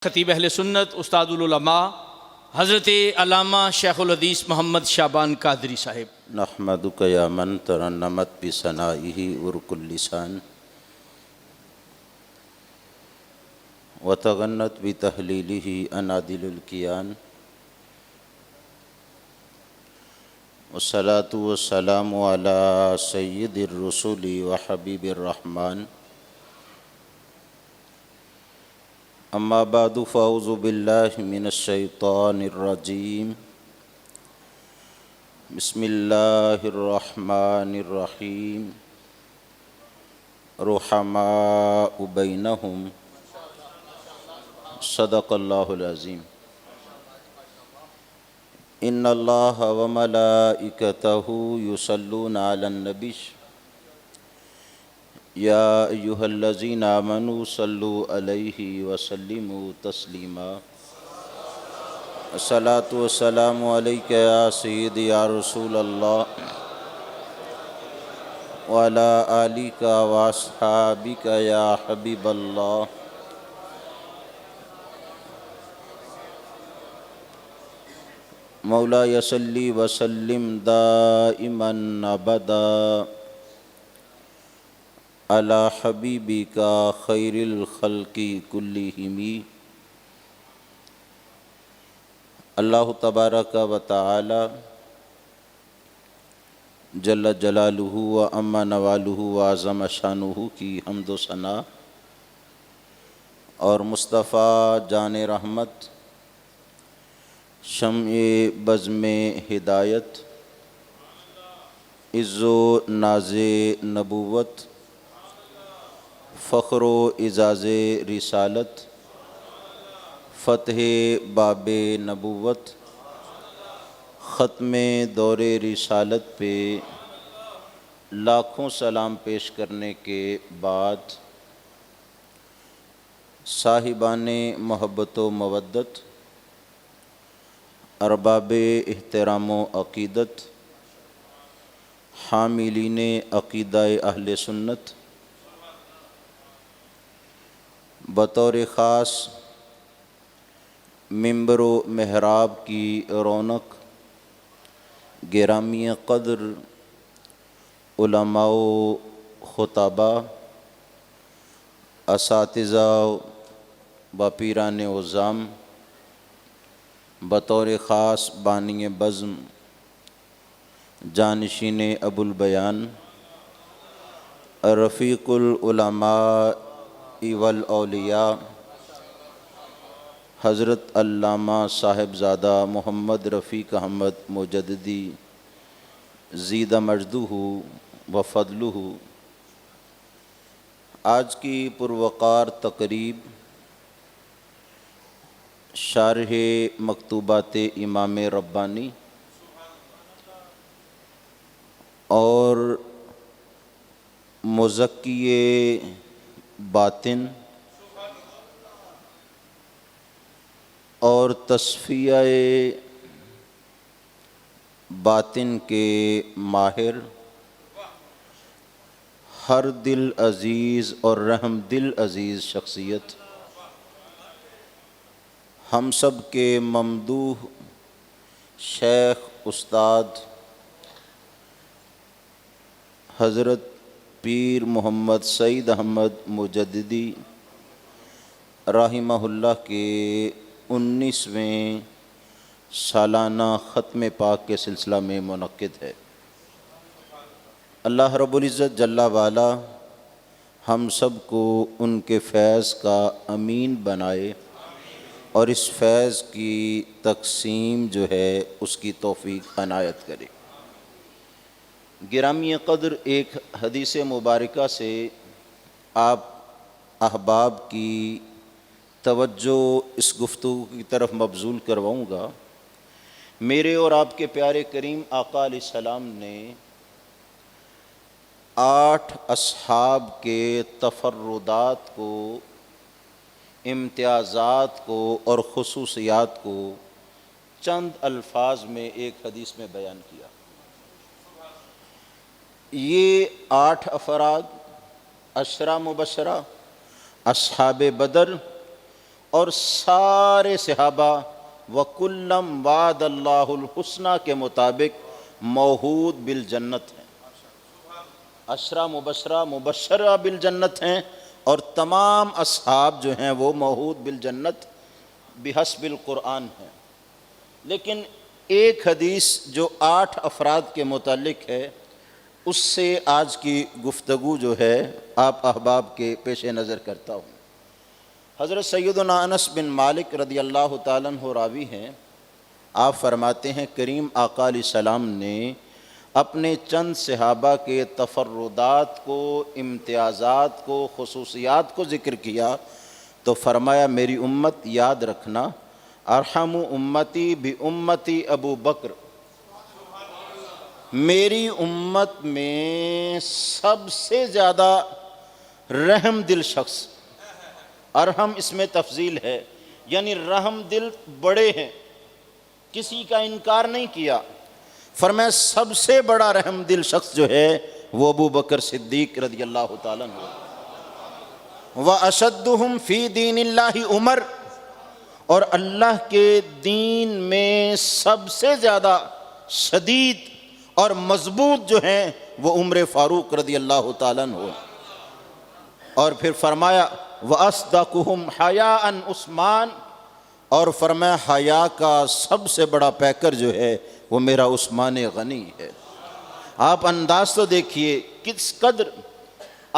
خطیب اہل سنت استاد العلماء حضرت علامہ شیخ الحدیث محمد شعبان قادری صاحب۔ نحمدک یا من ترنمت بثنائہ ورق اللسان وتغنت بتہلیلہ انادل الکیان والصلاة والسلام علی سید الرسول وحبیب الرحمن اما بعد فاعوذ باللہ من الشیطان الرجیم بسم اللہ الرحمن الرحیم رحماء بینہم صدق اللہ العظیم ان اللہ وملائکتہ یصلون علی النبی یا ایہا الذین آمنوا صلوا علیہ وسلموا تسلیما الصلاۃ والسلام علیک یا سیدی یا رسول اللہ وعلی آلک واصحابک یا حبیب اللہ مولا صلی وسلم دائما ابدا علی حبیبک خیر الخلق کلہم۔ اللہ تبارک و تعالی جل جلالہ و عم نوالہ و عظم شانہ کی حمد و ثنا اور مصطفیٰ جان رحمت شمع بزم ہدایت عز و ناز نبوت فخر و اعزاز رسالت فتح باب نبوت ختم دور رسالت پہ لاکھوں سلام پیش کرنے کے بعد صاحبان محبت و مودت ارباب احترام و عقیدت حاملین عقیدہ اہل سنت بطور خاص ممبر و محراب کی رونق گرامی قدر علماء و خطباء اساتذہ و پیران عظام بطور خاص بانی بزم جانشین ابو البیان رفیق العلماء والاولیاء حضرت علامہ صاحبزادہ محمد رفیق احمد مجددی زید مجدہ و فضلہ، آج کی پروقار تقریب شارح مکتوبات امام ربانی اور مزکی باطن اور تصفیہ باطن کے ماہر ہر دل عزیز اور رحم دل عزیز شخصیت ہم سب کے ممدوح شیخ استاد حضرت پیر محمد سعید احمد مجددی رحمہ اللہ کے 19ویں سالانہ ختم پاک کے سلسلہ میں منعقد ہے۔ اللہ رب العزت جل وعلا ہم سب کو ان کے فیض کا امین بنائے اور اس فیض کی تقسیم جو ہے اس کی توفیق عنایت کرے۔ گرامی قدر، ایک حدیث مبارکہ سے آپ احباب کی توجہ اس گفتگو کی طرف مبذول کرواؤں گا۔ میرے اور آپ کے پیارے کریم آقا علیہ السلام نے 8 اصحاب کے تفردات کو، امتیازات کو اور خصوصیات کو چند الفاظ میں ایک حدیث میں بیان کیا۔ یہ 8 افراد 10 مبشرہ اصحاب بدر اور سارے صحابہ وَكُلًّا وَعَدَ اللَّهُ الْحُسْنَى کے مطابق موعود بالجنت ہیں، عشرہ مبشرہ بالجنت ہیں، اور تمام اصحاب جو ہیں وہ موعود بالجنت بحسب القرآن ہیں۔ لیکن ایک حدیث جو 8 افراد کے متعلق ہے، اس سے آج کی گفتگو جو ہے آپ احباب کے پیش نظر کرتا ہوں۔ حضرت سیدنا انس بن مالک رضی اللہ تعالیٰ عنہ راوی ہیں، آپ فرماتے ہیں کریم آقا علیہ السلام نے اپنے چند صحابہ کے تفردات کو، امتیازات کو، خصوصیات کو ذکر کیا تو فرمایا میری امت یاد رکھنا، ارحم امتی بامتی ابو بکر، میری امت میں سب سے زیادہ رحم دل شخص، ارحم اس میں تفضیل ہے، یعنی رحم دل بڑے ہیں، کسی کا انکار نہیں کیا، فرمایا سب سے بڑا رحم دل شخص جو ہے وہ ابو بکر صدیق رضی اللہ تعالیٰ عنہ، وَأَشَدُّهُمْ فِي دِينِ اللَّهِ عمر، اور اللہ کے دین میں سب سے زیادہ شدید اور مضبوط جو ہیں وہ عمر فاروق رضی اللہ تعالیٰ عنہ، اور پھر فرمایا وَأَصْدَقُهُمْ حَيَاءً عثمان، اور فرمایا حیا کا سب سے بڑا پیکر جو ہے وہ میرا عثمان غنی ہے۔ آپ انداز تو دیکھیے کس قدر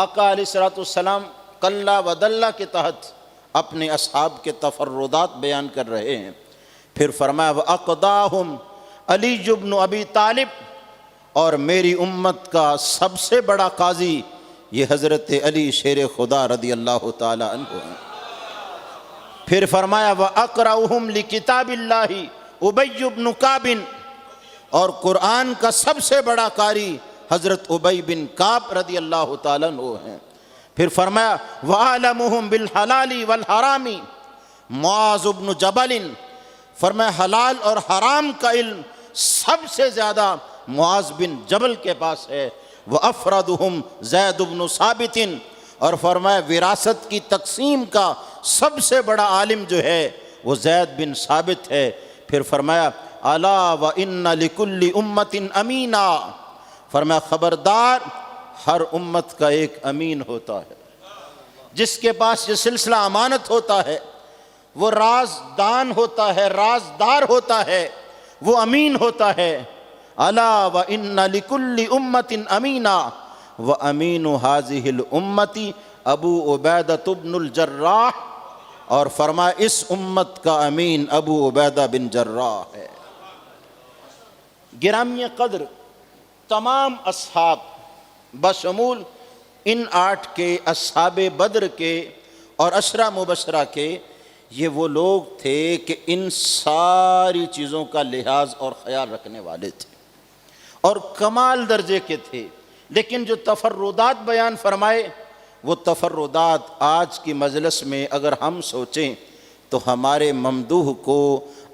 آقا علیہ السلام کلا ودلہ کے تحت اپنے اصحاب کے تفردات بیان کر رہے ہیں۔ پھر فرمایا وَأَقْضَاهُمْ علی بن ابی طالب، اور میری امت کا سب سے بڑا قاضی یہ حضرت علی شیر خدا رضی اللہ تعالی عنہ ہیں۔ پھر فرمایا وَأَقْرَأُهُمْ لِكِتَابِ اللَّهِ أُبَيُّ بْنُ كَعْبٍ، اور قرآن کا سب سے بڑا قاری حضرت ابی بن کعب رضی اللہ تعالیٰ عنہ ہیں۔ پھر فرمایا وَأَعْلَمُهُمْ بِالْحَلَالِ وَالْحَرَامِ مُعَاذُ بْنُ جَبَلٍ، فرمایا حلال اور حرام کا علم سب سے زیادہ معاذ بن جبل کے پاس ہے۔ وَأَفْرَدُهُمْ زید بن ثابت، اور فرمایا وراثت کی تقسیم کا سب سے بڑا عالم جو ہے وہ زید بن ثابت ہے۔ پھر فرمایا الا وَإِنَّ لِكُلِّ أُمَّةٍ أَمِينًا، فرمایا خبردار ہر امت کا ایک امین ہوتا ہے، جس کے پاس یہ سلسلہ امانت ہوتا ہے، وہ رازدان ہوتا ہے، رازدار ہوتا ہے، وہ امین ہوتا ہے۔ الا وَإِنَّ لِكُلِّ أُمَّةٍ أَمِينًا وَأَمِينُ هَذِهِ الْأُمَّةِ ابو عبیدہ بن الجراح، اور فرمایا اس امت کا امین ابو عبیدہ بن جراح ہے۔ گرامی قدر تمام اصحاب بشمول ان 8 کے اصحاب بدر کے اور عشرہ مبشرہ کے، یہ وہ لوگ تھے کہ ان ساری چیزوں کا لحاظ اور خیال رکھنے والے تھے اور کمال درجے کے تھے۔ لیکن جو تفردات بیان فرمائے وہ تفردات آج کی مجلس میں اگر ہم سوچیں تو ہمارے ممدوح کو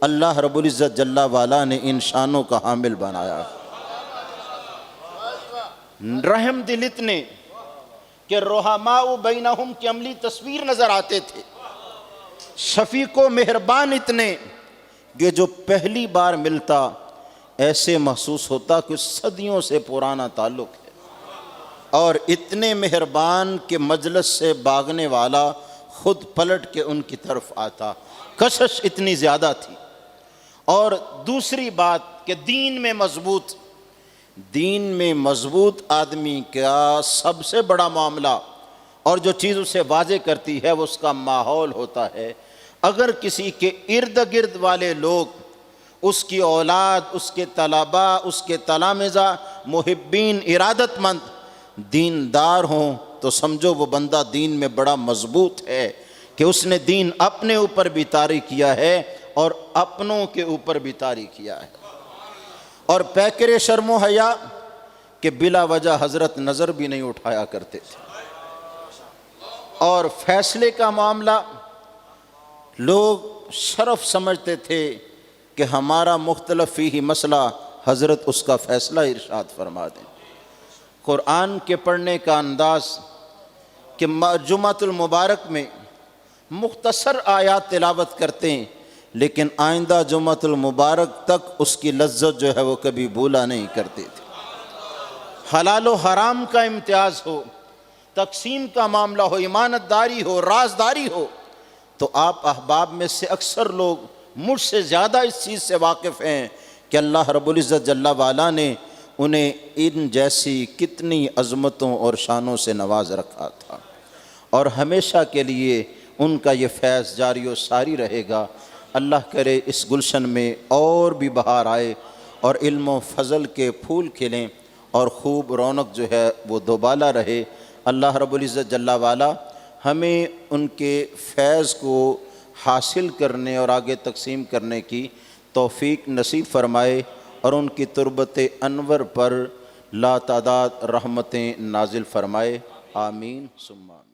اللہ رب العزت جل والا نے ان شانوں کا حامل بنایا۔ رحم دل اتنے کہ رحماء بینہم کی عملی تصویر نظر آتے تھے، شفیق و مہربان اتنے کہ جو پہلی بار ملتا ایسے محسوس ہوتا کہ صدیوں سے پرانا تعلق ہے، اور اتنے مہربان کہ مجلس سے بھاگنے والا خود پلٹ کے ان کی طرف آتا، کشش اتنی زیادہ تھی۔ اور دوسری بات کہ دین میں مضبوط آدمی کا سب سے بڑا معاملہ اور جو چیز اسے واضح کرتی ہے وہ اس کا ماحول ہوتا ہے۔ اگر کسی کے ارد گرد والے لوگ، اس کی اولاد، اس کے طلباء، اس کے تلامذہ، محبین، ارادت مند دیندار ہوں تو سمجھو وہ بندہ دین میں بڑا مضبوط ہے کہ اس نے دین اپنے اوپر بھی طاری کیا ہے اور اپنوں کے اوپر بھی طاری کیا ہے۔ اور پیکر شرم و حیا کہ بلا وجہ حضرت نظر بھی نہیں اٹھایا کرتے تھے، اور فیصلے کا معاملہ لوگ شرف سمجھتے تھے کہ ہمارا مختلف فیہ مسئلہ حضرت اس کا فیصلہ ارشاد فرما دیں۔ قرآن کے پڑھنے کا انداز کہ جمعۃ المبارک میں مختصر آیات تلاوت کرتے ہیں، لیکن آئندہ جمعۃ المبارک تک اس کی لذت جو ہے وہ کبھی بھولا نہیں کرتے تھے۔ حلال و حرام کا امتیاز ہو، تقسیم کا معاملہ ہو، امانت داری ہو، رازداری ہو، تو آپ احباب میں سے اکثر لوگ مجھ سے زیادہ اس چیز سے واقف ہیں کہ اللہ رب العزت جل وعلا نے انہیں ان جیسی کتنی عظمتوں اور شانوں سے نواز رکھا تھا، اور ہمیشہ کے لیے ان کا یہ فیض جاری و ساری رہے گا۔ اللہ کرے اس گلشن میں اور بھی بہار آئے اور علم و فضل کے پھول کھلیں اور خوب رونق جو ہے وہ دوبالا رہے۔ اللہ رب العزت جل وعلا ہمیں ان کے فیض کو حاصل کرنے اور آگے تقسیم کرنے کی توفیق نصیب فرمائے، اور ان کی تربت انور پر لا تعداد رحمتیں نازل فرمائے۔ آمین ثم آمین۔